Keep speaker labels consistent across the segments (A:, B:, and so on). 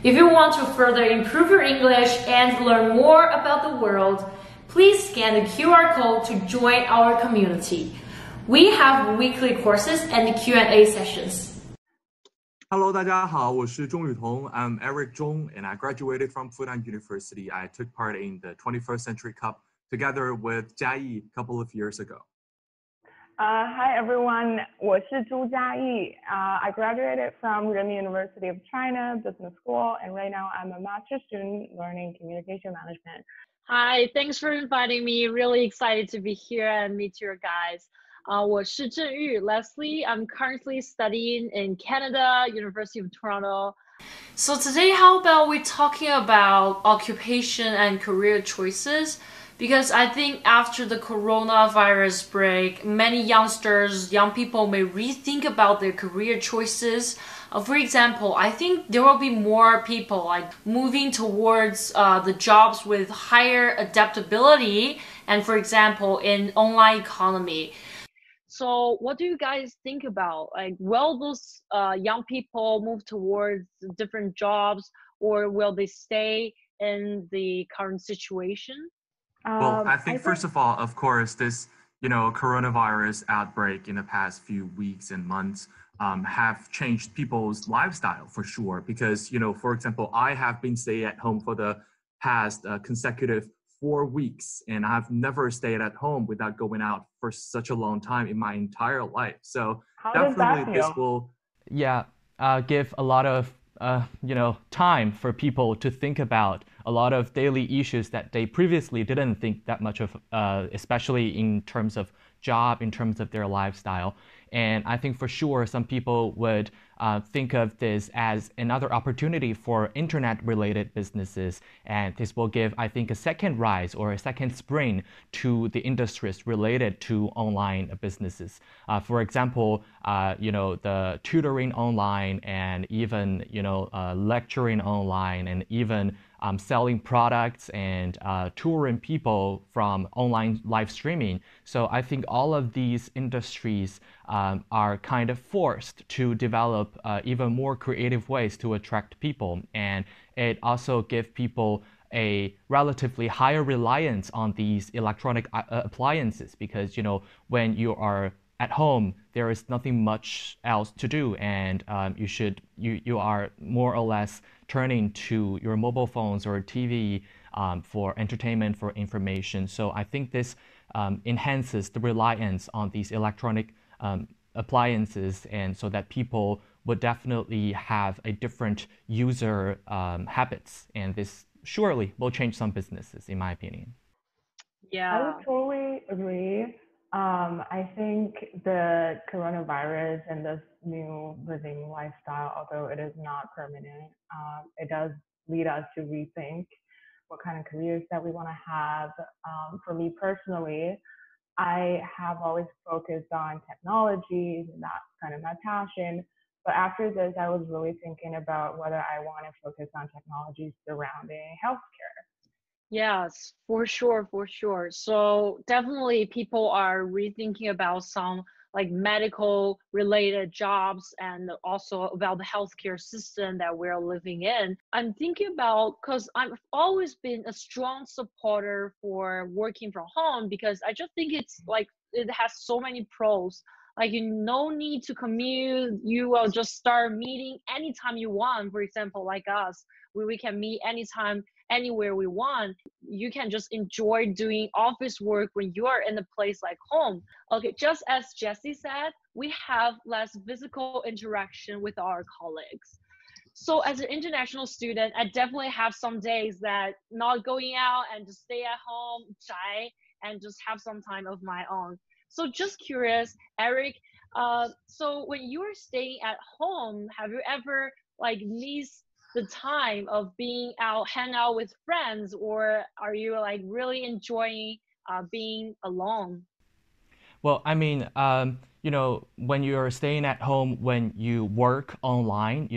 A: If you want to further improve your English and learn more about the world, please scan the QR code to join our community. We have weekly courses and Q&A sessions.
B: Hello, 大家好，我是钟宇彤。I'm Eric Zhong, and I graduated from Fudan University. I took part in the 21st Century Cup together with Jia Yi a couple of years ago.
C: Hi everyone, 我是朱嘉义. I graduated from Renmin University of China Business School, and right now I'm a master's student learning communication management.
D: Hi, thanks for inviting me. Really excited to be here and meet you guys. 我是郑玉 Leslie. I'm currently studying in Canada, University of Toronto.
A: So today, how about we talking about occupation and career choices? Because I think after the coronavirus break, many young people may rethink about their career choices. For example, I think there will be more people like moving towards the jobs with higher adaptability, and for example, in online economy.
D: So what do you guys think about? Like, will those young people move towards different jobs, or will they stay in the current situation?
B: Well, I think first of all, of course, this coronavirus outbreak in the past few weeks and months have changed people's lifestyle for sure. Because for example, I have been staying at home for the past consecutive 4 weeks, and I've never stayed at home without going out for such a long time in my entire life. So definitely this will
E: give a lot of time for people to think about a lot of daily issues that they previously didn't think that much of, especially in terms of job, in terms of their lifestyle. And I think for sure some people would think of this as another opportunity for internet-related businesses, and this will give, I think, a second rise or a second spring to the industries related to online businesses. For example, the tutoring online, and even lecturing online, and even selling products and touring people from online live streaming. So I think all of these industries are kind of forced to develop even more creative ways to attract people. And it also gives people a relatively higher reliance on these electronic appliances, because when you are at home, there is nothing much else to do, and you are more or less turning to your mobile phones or TV for entertainment, for information. So I think this enhances the reliance on these electronic appliances, and so that people would definitely have a different user habits, and this surely will change some businesses, in my opinion.
D: Yeah,
C: I would totally agree. I think the coronavirus and this new living lifestyle, although it is not permanent, it does lead us to rethink what kind of careers that we want to have. For me personally, I have always focused on technology, and that's kind of my passion. But after this, I was really thinking about whether I want to focus on technologies surrounding healthcare.
D: yes, for sure, for sure. So definitely people are rethinking about some like medical related jobs, and also about the healthcare system that we're living in. I'm thinking about, because I've always been a strong supporter for working from home, because I just think it's like it has so many pros. Like, no need to commute. You will just start meeting anytime you want. For example, like us, we can meet anytime, anywhere we want. You can just enjoy doing office work when you are in a place like home. Okay, just as Jessie said, we have less physical interaction with our colleagues. So as an international student, I definitely have some days that not going out and just stay at home, and just have some time of my own. So just curious, Eric, so when you were staying at home, have you ever like missed the time of being out, hang out with friends, or are you like really enjoying being alone?
E: Well, I mean, when you're staying at home, when you work online,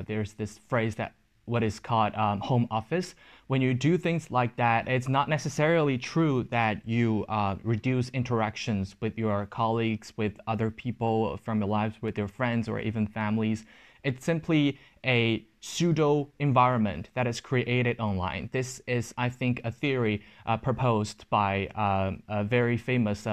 E: there's this phrase that what is called home office. When you do things like that, it's not necessarily true that you reduce interactions with your colleagues, with other people from your lives, with your friends or even families. It's simply a pseudo environment that is created online. This is, I think, a theory proposed by a very famous,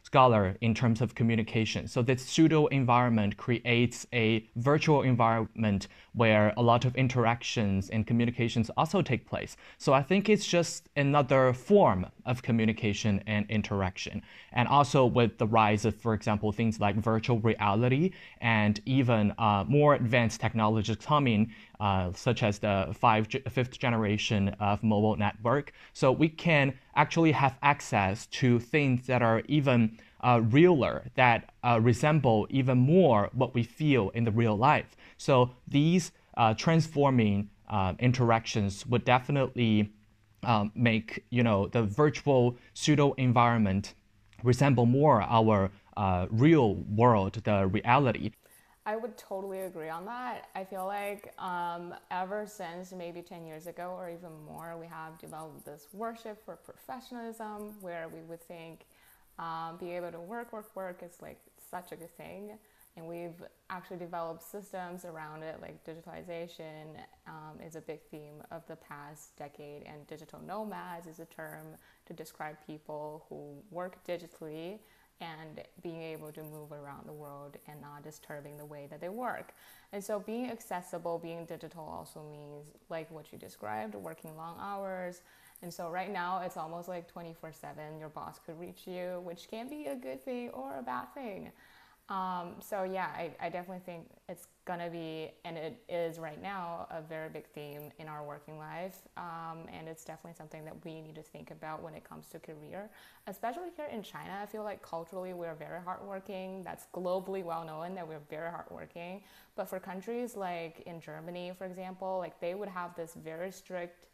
E: scholar in terms of communication. So this pseudo environment creates a virtual environment where a lot of interactions and communications also take place. So I think it's just another form of communication and interaction. And also with the rise of, for example, things like virtual reality and even more advanced technologies coming, such as the fifth generation of mobile network. So we can actually have access to things that are even realer, that resemble even more what we feel in the real life. So these transforming interactions would definitely make the virtual pseudo environment resemble more our real world, the reality.
F: I would totally agree on that. I feel like ever since maybe 10 years ago or even more, we have developed this worship for professionalism where we would think being able to work is like such a good thing. And we've actually developed systems around it, like digitalization is a big theme of the past decade, and digital nomads is a term to describe people who work digitally and being able to move around the world and not disturbing the way that they work. And so being accessible, being digital also means, like what you described, working long hours. And so right now it's almost like 24/7, your boss could reach you, which can be a good thing or a bad thing. So yeah, I definitely think it's gonna be, and it is right now, a very big theme in our working life. And it's definitely something that we need to think about when it comes to career, especially here in China. I feel like culturally we're very hardworking. That's globally well known that we're very hardworking. But for countries like in Germany, for example, like they would have this very strict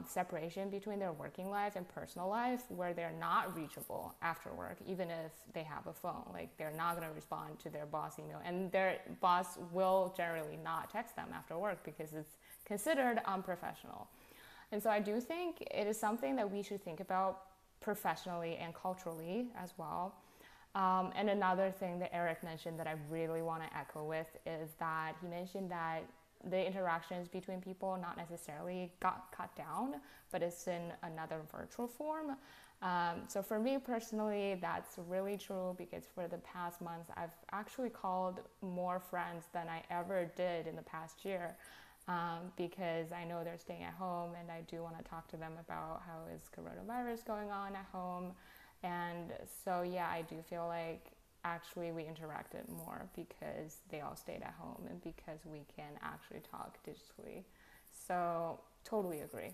F: separation between their working life and personal life, where they're not reachable after work, even if they have a phone. Like they're not going to respond to their boss email, and their boss will generally not text them after work because it's considered unprofessional. And so I do think it is something that we should think about professionally and culturally as well. And another thing that Eric mentioned that I really want to echo with is that he mentioned that the interactions between people not necessarily got cut down, but it's in another virtual form. So for me personally, that's really true, because for the past months, I've actually called more friends than I ever did in the past year, because I know they're staying at home and I do want to talk to them about how is coronavirus going on at home. And so yeah, I do feel like actually we interacted more because they all stayed at home and because we can actually talk digitally. So totally agree.